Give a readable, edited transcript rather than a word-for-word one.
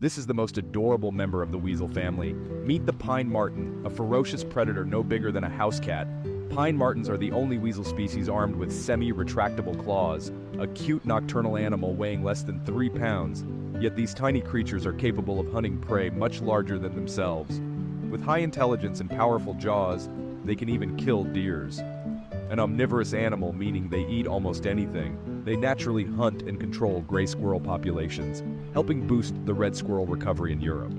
This is the most adorable member of the weasel family. Meet the pine marten, a ferocious predator no bigger than a house cat. Pine martens are the only weasel species armed with semi-retractable claws, a cute nocturnal animal weighing less than 3 pounds. Yet these tiny creatures are capable of hunting prey much larger than themselves. With high intelligence and powerful jaws, they can even kill deers. An omnivorous animal, meaning they eat almost anything, they naturally hunt and control gray squirrel populations, helping boost the red squirrel recovery in Europe.